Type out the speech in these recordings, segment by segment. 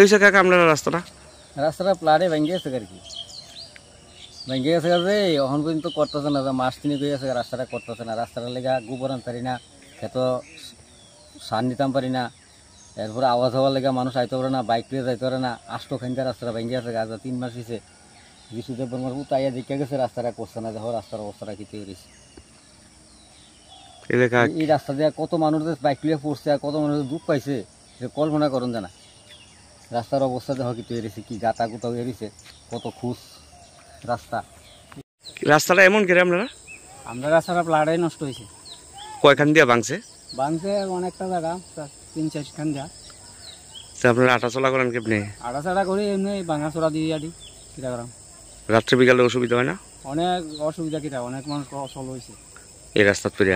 হয়েছে কাকা আপনারা রাস্তাটা রাস্তাটা প্লারে ভেঙে গেছে আর কি ভেঙে গেছে যে এখন পর্যন্ত করতেছে না মাস তিনি গিয়ে গেছে রাস্তাটা করতেছে না রাস্তাটা লেগে গোবর আনতে পারি না খেত সার নিতাম পারি না এরপরে আওয়াজ হওয়ার লেগে মানুষ আইতে পারে না বাইক লিয়ে যাইতে পারে না আষ্টখানকার রাস্তাটা ভেঙে গেছে আজ 3 মাস হয়েছে বিশুদেব বর্মার উতাইয়া দেখে গেছে রাস্তাটা করছে না দেখো রাস্তার অবস্থাটা কি তৈরি এই রাস্তা দিয়ে কত মানুষদের বাইক লিয়ে পড়ছে আর কত মানুষের দুঃখ পাইছে কল্পনা করুন জানা রাস্তার অবস্থা দেখো কি তৈরি কি গাতা গুতা হয়ে গেছে কত খুশ রাস্তাটা এমন করে আমরা রাস্তাটা প্লাড়াই নষ্ট হয়েছে কয়খান দিয়ে ভাঙছে অনেকটা জায়গা 3-4 খান দিয়া আপনারা আটাচলা করেন কেমনি আটাচাড়া করে এমনি ভাঙাচোরা দিয়ে আদি কিরা করাম রাত্রে বিকালে অসুবিধা হয় না অনেক অসুবিধা কিটা অনেক মানুষ অচল হয়েছে এই রাস্তা ফিরে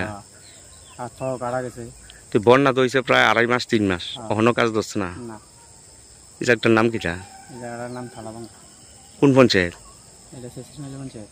হাত পাও কাটা গেছে তুই বন্যা তো হয়েছে প্রায় 2.5 মাস 3 মাস এখনো কাজ ধরছে না এই জায়গাটার নাম কিটা এই জায়গাটার নাম থালাবাঙ্গা কোন পঞ্চায়েত এটা শেষ পঞ্চায়েত